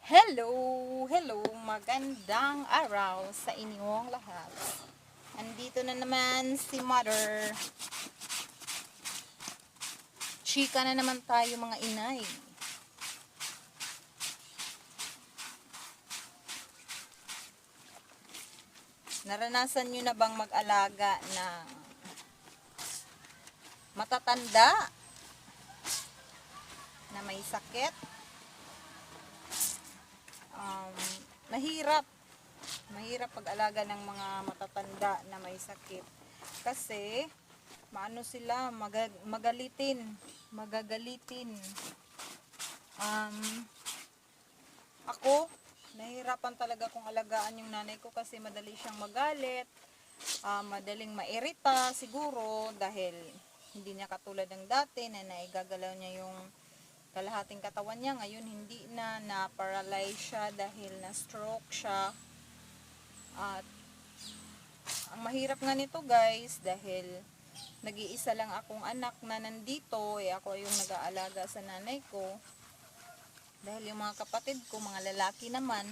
Hello! Hello! Magandang araw sa inyong lahat. Andito na naman si Mother. Chika na naman tayo mga inay. Naranasan nyo na bang mag-alaga ng matatanda na may sakit? Mahirap pag-alaga ng mga matatanda na may sakit. Kasi, maano sila, magagalitin. Ako, nahihirapan talaga kung alagaan yung nanay ko kasi madali siyang magalit, madaling mairita siguro dahil hindi niya katulad ng dati na naigagalaw niya yung kalahating katawan niya. Ngayon hindi na paralyze siya dahil na stroke siya. At ang mahirap nga nito guys dahil nag-iisa lang akong anak na nandito, ako yung nag-aalaga sa nanay ko. Dahil yung mga kapatid ko, mga lalaki naman,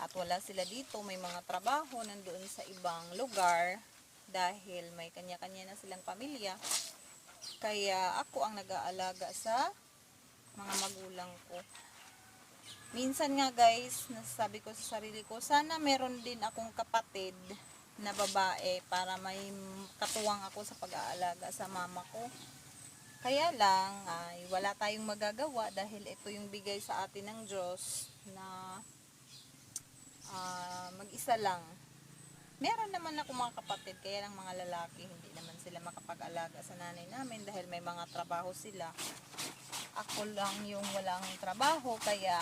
at wala sila dito, may mga trabaho nandoon sa ibang lugar dahil may kanya-kanya na silang pamilya. Kaya ako ang nag-aalaga sa mga magulang ko. Minsan nga guys, nasasabi ko sa sarili ko, sana meron din akong kapatid na babae para may katuwang ako sa pag-aalaga sa mama ko. Kaya lang, ay wala tayong magagawa dahil ito yung bigay sa atin ng Diyos na mag-isa lang. Meron naman ako mga kapatid, kaya lang mga lalaki, hindi naman sila makapag-alaga sa nanay namin dahil may mga trabaho sila. Ako lang yung walang trabaho, kaya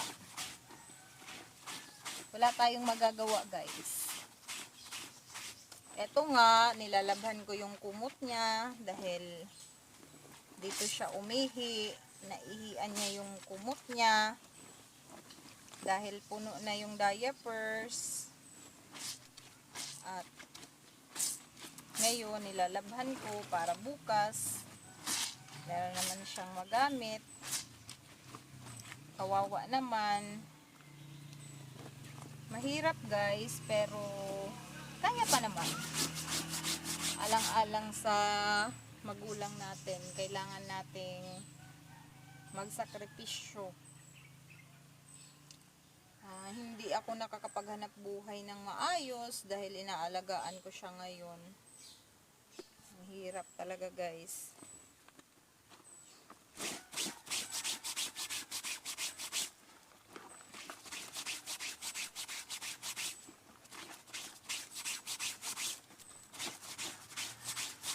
wala tayong magagawa guys. Eto nga, nilalabhan ko yung kumot niya dahil dito siya umihi, naihian niya yung kumot niya dahil puno na yung diapers. At ngayon nilalabhan ko para bukas meron naman siyang magamit. Kawawa naman. Mahirap guys, pero kaya pa naman. Alang-alang sa magulang natin, kailangan nating magsakripisyo. Hindi ako nakakapaghanap buhay ng maayos dahil inaalagaan ko siya ngayon. Ang hirap talaga guys.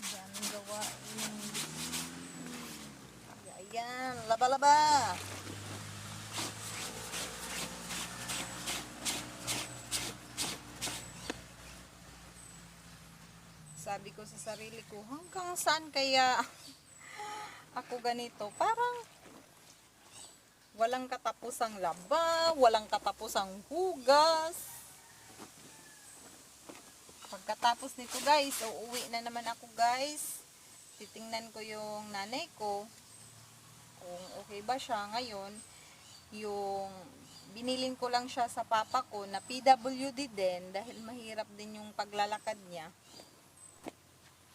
Daming gawain. Ayan, laba-laba. Sabi ko sa sarili ko, hanggang saan kaya ako ganito? Parang walang katapusang laba, walang katapusang hugas. Pagkatapos nito guys, uuwi na naman ako guys. Titingnan ko yung nanay ko kung okay ba siya ngayon. Yung binilin ko lang siya sa papa ko na PWD din dahil mahirap din yung paglalakad niya.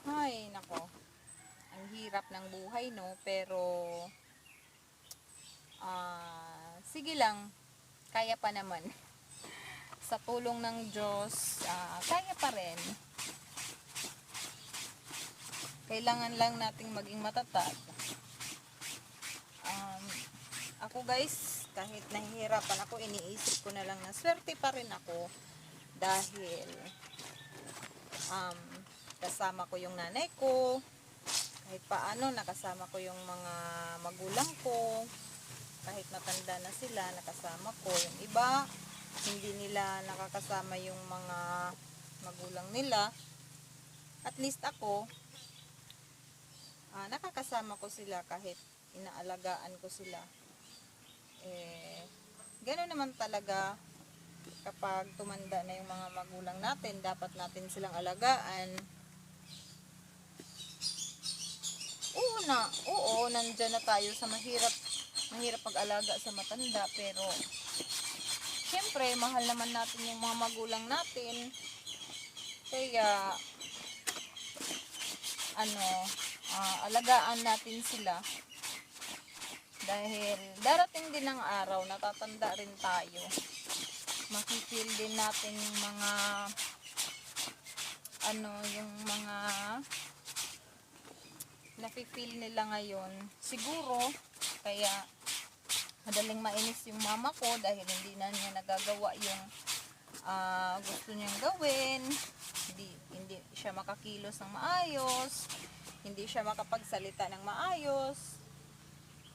Ay, nako. Ang hirap ng buhay, no? Pero, sige lang. Kaya pa naman. Sa tulong ng Diyos, kaya pa rin. Kailangan lang nating maging matatag. Ako guys, kahit nahihirapan ako, iniisip ko na lang na swerte pa rin ako. Dahil, kasama ko yung nanay ko, kahit paano nakasama ko yung mga magulang ko, kahit matanda na sila nakasama ko. Yung iba hindi nila nakakasama yung mga magulang nila, at least ako nakakasama ko sila kahit inaalagaan ko sila. Gano'n naman talaga kapag tumanda na yung mga magulang natin, dapat natin silang alagaan. Oo, nandyan na tayo sa mahirap pag-alaga sa matanda, pero syempre, mahal naman natin yung mga magulang natin. Kaya, alagaan natin sila. Dahil darating din ang araw, natatanda rin tayo. Makifeel din natin yung mga, yung mga nafe-feel nila ngayon. Siguro, kaya madaling mainis yung mama ko dahil hindi na niya nagagawa yung gusto niyang gawin. Hindi siya makakilos ng maayos, hindi siya makapagsalita ng maayos.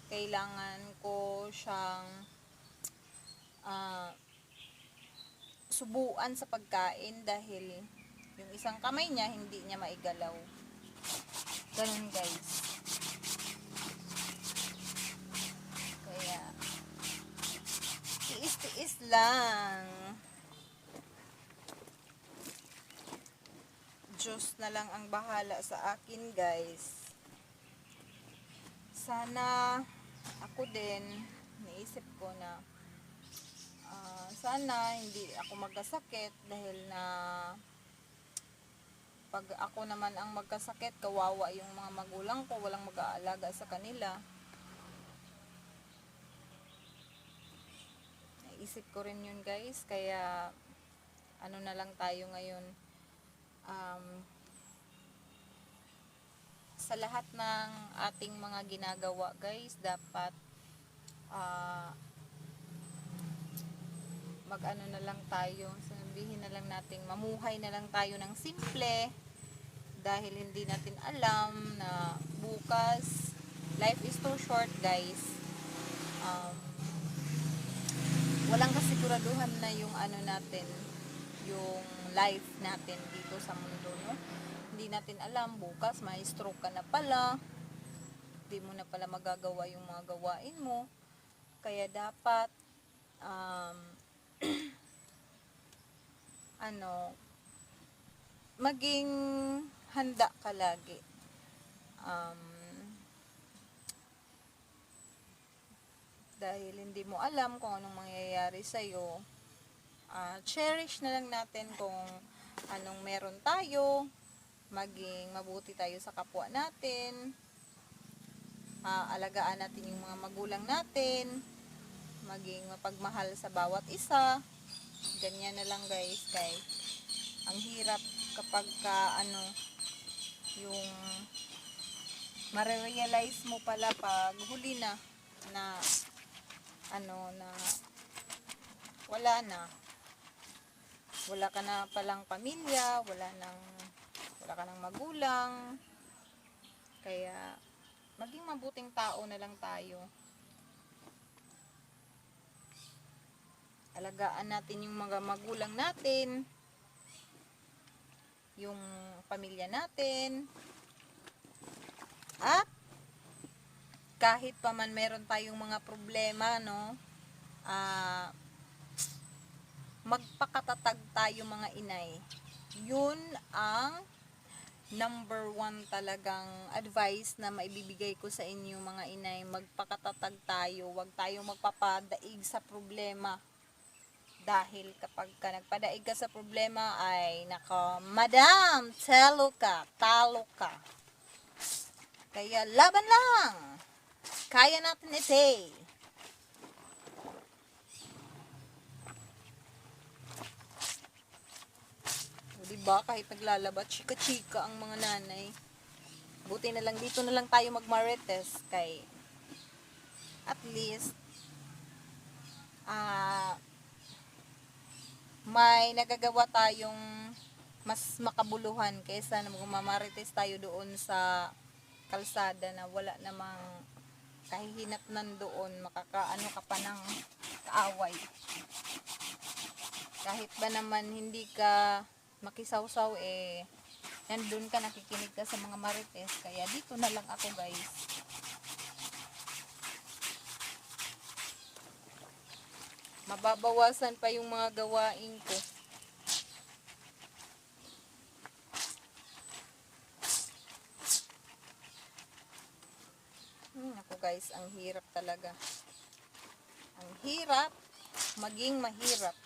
Kailangan ko siyang subuan sa pagkain dahil yung isang kamay niya hindi niya maigalaw. Ganun guys. Kaya tiis-tiis lang. Diyos na lang ang bahala sa akin guys. Sana ako din naisip ko na sana hindi ako magkasakit dahil na pag ako naman ang magkasakit, kawawa yung mga magulang ko, walang mag-aalaga sa kanila. Naisip ko rin yun guys, kaya na lang tayo ngayon, sa lahat ng ating mga ginagawa guys, dapat na lang tayo, sabihin na lang natin, mamuhay na lang tayo ng simple dahil hindi natin alam na bukas, life is too short guys. Walang kasiguraduhan na yung natin, yung life natin dito sa mundo, no? Hindi natin alam, bukas may stroke ka na pala, hindi mo na pala magagawa yung mga gawain mo. Kaya dapat maging handa ka lagi. Dahil hindi mo alam kung anong mangyayari sa'yo, cherish na lang natin kung anong meron tayo, maging mabuti tayo sa kapwa natin, alagaan natin yung mga magulang natin, maging mapagmahal sa bawat isa. Ganyan na lang guys, kay ang hirap kapag yung ma-realize mo pala pag huli na wala ka na palang pamilya, wala ka nang magulang. Kaya maging mabuting tao na lang tayo. Alagaan natin yung mga magulang natin, yung pamilya natin, at kahit pa man meron tayong mga problema, no, magpakatatag tayo mga inay. Yun ang number 1 talagang advice na maibibigay ko sa inyo mga inay. Magpakatatag tayo, huwag tayong magpapadaig sa problema. Dahil kapag nagpadaig ka sa problema ay madam, talo ka. Kaya laban lang. Kaya natin ito. Diba, kahit naglalabat, chika-chika ang mga nanay. Buti na lang, dito na lang tayo magmarites kay at least may nagagawa tayong mas makabuluhan kaysa magmamarites tayo doon sa kalsada na wala namang kahihinatnan doon, makakaano ka pa ng kaaway. Kahit ba naman hindi ka makisawsaw, nandun ka, nakikinig ka sa mga marites. Kaya dito na lang ako guys. Mababawasan pa yung mga gawain ko. Ako guys, ang hirap talaga. Ang hirap maging mahirap.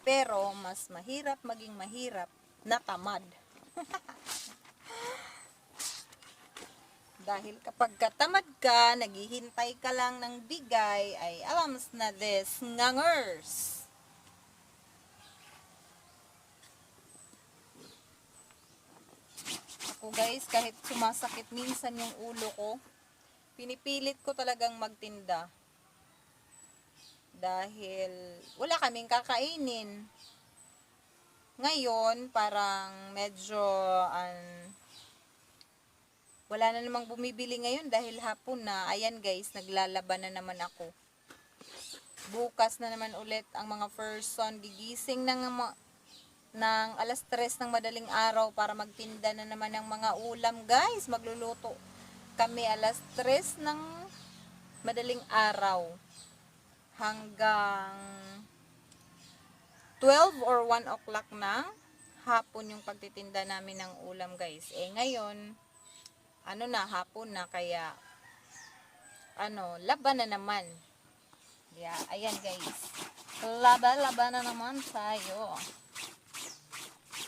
Pero mas mahirap maging mahirap na tamad. Dahil kapag katamad ka, naghihintay ka lang ng bigay, ay alams na des, ngangers. Ako guys, kahit sumasakit minsan yung ulo ko, pinipilit ko talagang magtinda. Dahil wala kaming kakainin. Ngayon, parang medyo wala na namang bumibili ngayon dahil hapon na. Ayan guys, naglalaban na naman ako. Bukas na naman ulit ang mga person gigising ng alas 3 ng madaling araw para magtinda na naman ng mga ulam guys. Magluluto kami alas 3 ng madaling araw hanggang 12 or 1 o'clock na hapon yung pagtitinda namin ng ulam guys. Ngayon, hapon na, kaya, laban na naman. Yeah, ayan guys. Laban na naman tayo.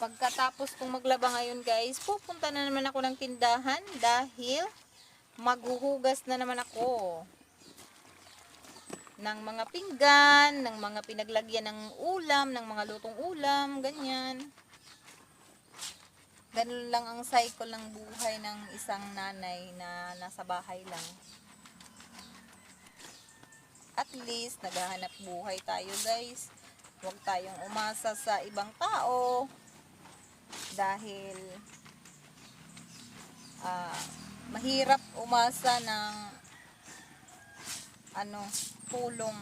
Pagkatapos kong maglaba ngayon guys, pupunta na naman ako ng tindahan dahil maghuhugas na naman ako ng mga pinggan, ng mga pinaglagyan ng ulam, ng mga lutong ulam, ganyan. Ganun lang ang cycle ng buhay ng isang nanay na nasa bahay lang. At least, naghahanap buhay tayo guys. Huwag tayong umasa sa ibang tao. Dahil, mahirap umasa ng, tulong.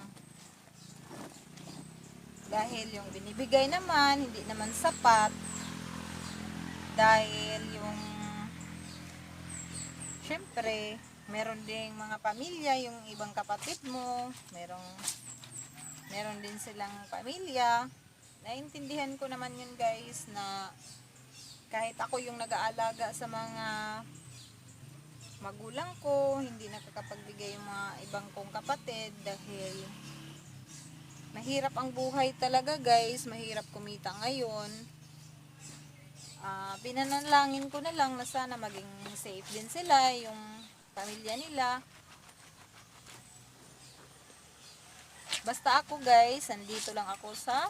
Dahil yung binibigay naman, hindi naman sapat. Dahil syempre, meron ding mga pamilya, yung ibang kapatid mo, meron din silang pamilya. Naintindihan ko naman yun guys, na kahit ako yung nag-aalaga sa mga magulang ko, hindi nakakapagbigay yung mga ibang kong kapatid dahil mahirap ang buhay talaga guys, mahirap kumita ngayon. Pinanalangin ko na lang na sana maging safe din sila, yung pamilya nila. Basta ako guys, andito lang ako sa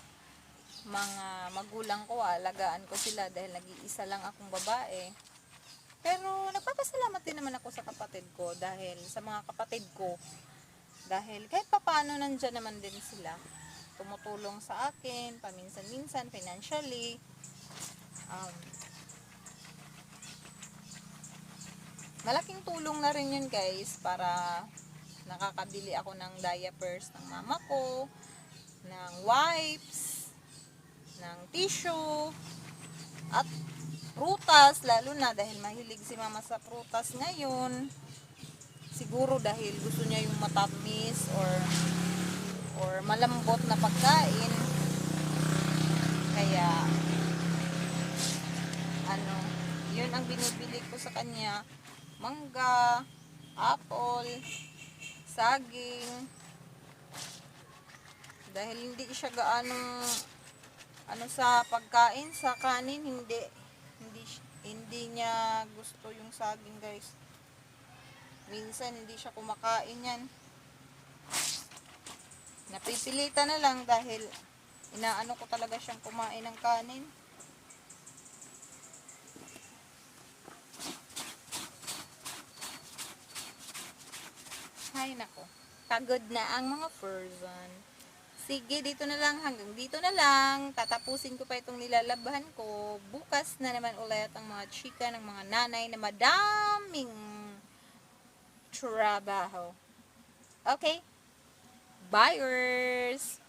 mga magulang ko, alagaan ko sila dahil nag-iisa lang akong babae. Pero nagpapasalamat din naman ako sa kapatid ko, dahil sa mga kapatid ko, dahil kahit papaano nandyan naman din sila, tumutulong sa akin paminsan-minsan financially. Malaking tulong na rin yun guys, para nakakabili ako ng diapers ng mama ko, ng wipes, ng tissue, at prutas, lalo na dahil mahilig si mama sa prutas ngayon. Siguro dahil gusto niya yung matamis or malambot na pagkain. Kaya yun ang binibili ko sa kanya. Mangga, apple, saging. Dahil hindi siya gaano sa pagkain, sa kanin, hindi niya gusto yung saging guys. Minsan hindi siya kumakain yan. Napipilitan na lang dahil inaano ko talaga siyang kumain ng kanin. Hay nako, pagod na ang mga person. Sige, dito na lang, hanggang dito na lang. Tatapusin ko pa itong nilalabahan ko. Bukas na naman ulit ang mga chika ng mga nanay na madaming trabaho. Okay, buyers!